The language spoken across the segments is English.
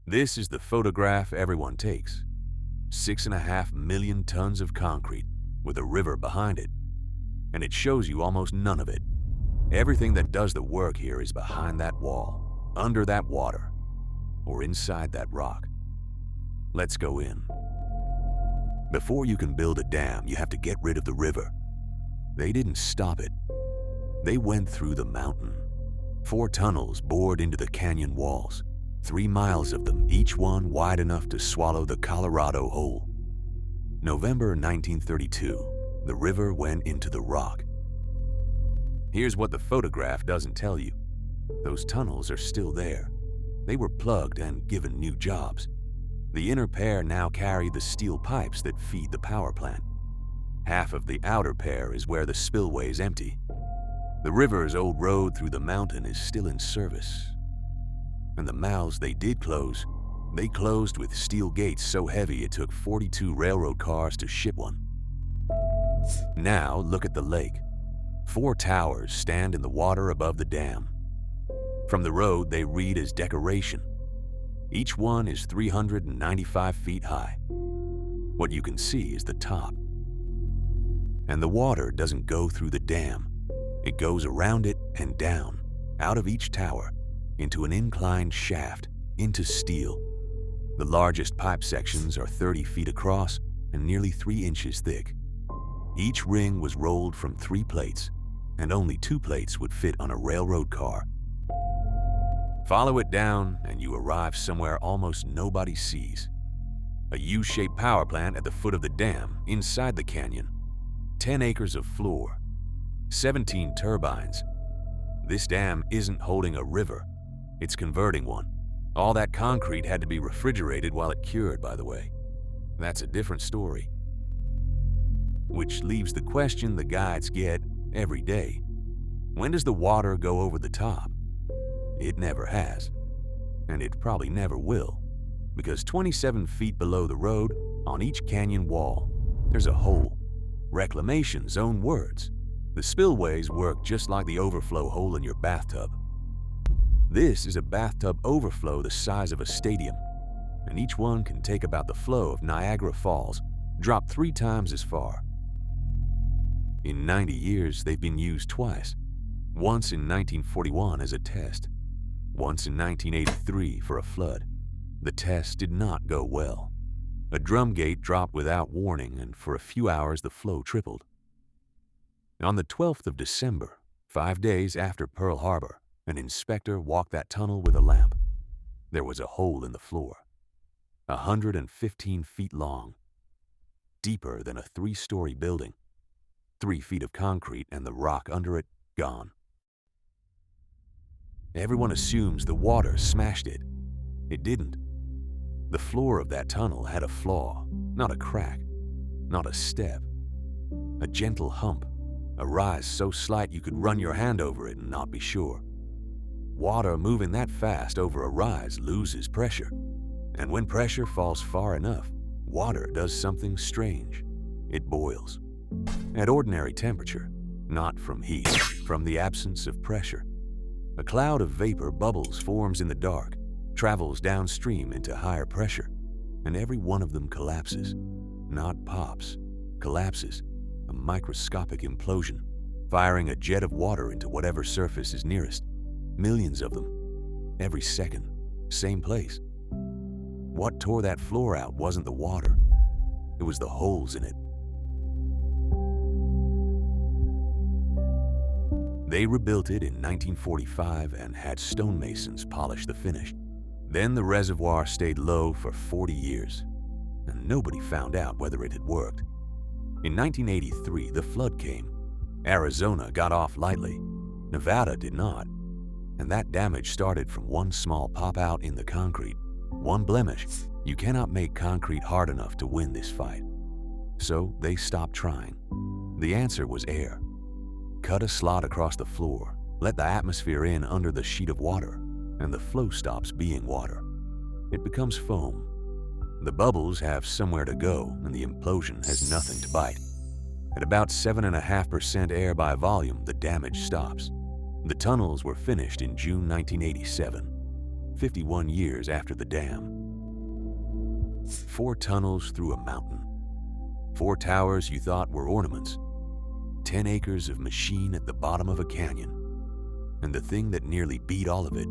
This is the photograph everyone takes. 6.5 million tons of concrete with a river behind it. And it shows you almost none of it. Everything that does the work here is behind that wall, under that water, or inside that rock. Let's go in. Before you can build a dam, you have to get rid of the river. They didn't stop it. They went through the mountain. 4 tunnels bored into the canyon walls, 3 miles of them, each one wide enough to swallow the Colorado whole. November 1932, the river went into the rock. Here's what the photograph doesn't tell you. Those tunnels are still there. They were plugged and given new jobs. The inner pair now carry the steel pipes that feed the power plant. Half of the outer pair is where the spillways empty. The river's old road through the mountain is still in service. And the mouths they did close, they closed with steel gates so heavy it took 42 railroad cars to ship one. Now look at the lake. 4 towers stand in the water above the dam. From the road they read as decoration. Each one is 395 feet high. What you can see is the top. And the water doesn't go through the dam. It goes around it and down, out of each tower, into an inclined shaft, into steel. The largest pipe sections are 30 feet across and nearly 3 inches thick. Each ring was rolled from 3 plates, and only 2 plates would fit on a railroad car. Follow it down and you arrive somewhere almost nobody sees. A U-shaped power plant at the foot of the dam, inside the canyon. 10 acres of floor, 17 turbines. This dam isn't holding a river, it's converting one. All that concrete had to be refrigerated while it cured, by the way. That's a different story. Which leaves the question the guides get every day. When does the water go over the top? It never has. And it probably never will. Because 27 feet below the road, on each canyon wall, there's a hole. Reclamation's own words. The spillways work just like the overflow hole in your bathtub. This is a bathtub overflow the size of a stadium, and each one can take about the flow of Niagara Falls, drop 3 times as far. In 90 years, they've been used twice. Once in 1941 as a test. Once in 1983 for a flood. The test did not go well. A drum gate dropped without warning, and for a few hours the flow tripled. On the 12th of December, 5 days after Pearl Harbor, an inspector walked that tunnel with a lamp. There was a hole in the floor, 115 feet long, deeper than a 3-story building. 3 feet of concrete and the rock under it gone. Everyone assumes the water smashed it. It didn't. The floor of that tunnel had a flaw, not a crack, not a step. A gentle hump, a rise so slight you could run your hand over it and not be sure. Water moving that fast over a rise loses pressure. And when pressure falls far enough, water does something strange. It boils. At ordinary temperature, not from heat, from the absence of pressure. A cloud of vapor bubbles forms in the dark, travels downstream into higher pressure, and every one of them collapses. Not pops, collapses, a microscopic implosion, firing a jet of water into whatever surface is nearest. Millions of them, every second, same place. What tore that floor out wasn't the water, it was the holes in it. They rebuilt it in 1945 and had stonemasons polish the finish. Then the reservoir stayed low for 40 years, and nobody found out whether it had worked. In 1983, the flood came. Arizona got off lightly. Nevada did not. And that damage started from one small pop-out in the concrete. One blemish. You cannot make concrete hard enough to win this fight. So they stopped trying. The answer was air. Cut a slot across the floor, let the atmosphere in under the sheet of water, and the flow stops being water. It becomes foam. The bubbles have somewhere to go, and the implosion has nothing to bite. At about 7.5% air by volume, the damage stops. The tunnels were finished in June 1987. 51 years after the dam. 4 tunnels through a mountain. 4 towers you thought were ornaments. 10 acres of machine at the bottom of a canyon. And the thing that nearly beat all of it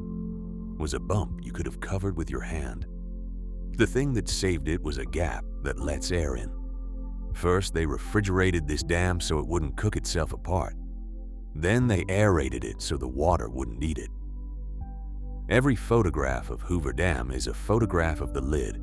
was a bump you could have covered with your hand. The thing that saved it was a gap that lets air in. First, they refrigerated this dam so it wouldn't cook itself apart. Then they aerated it so the water wouldn't eat it. Every photograph of Hoover Dam is a photograph of the lid,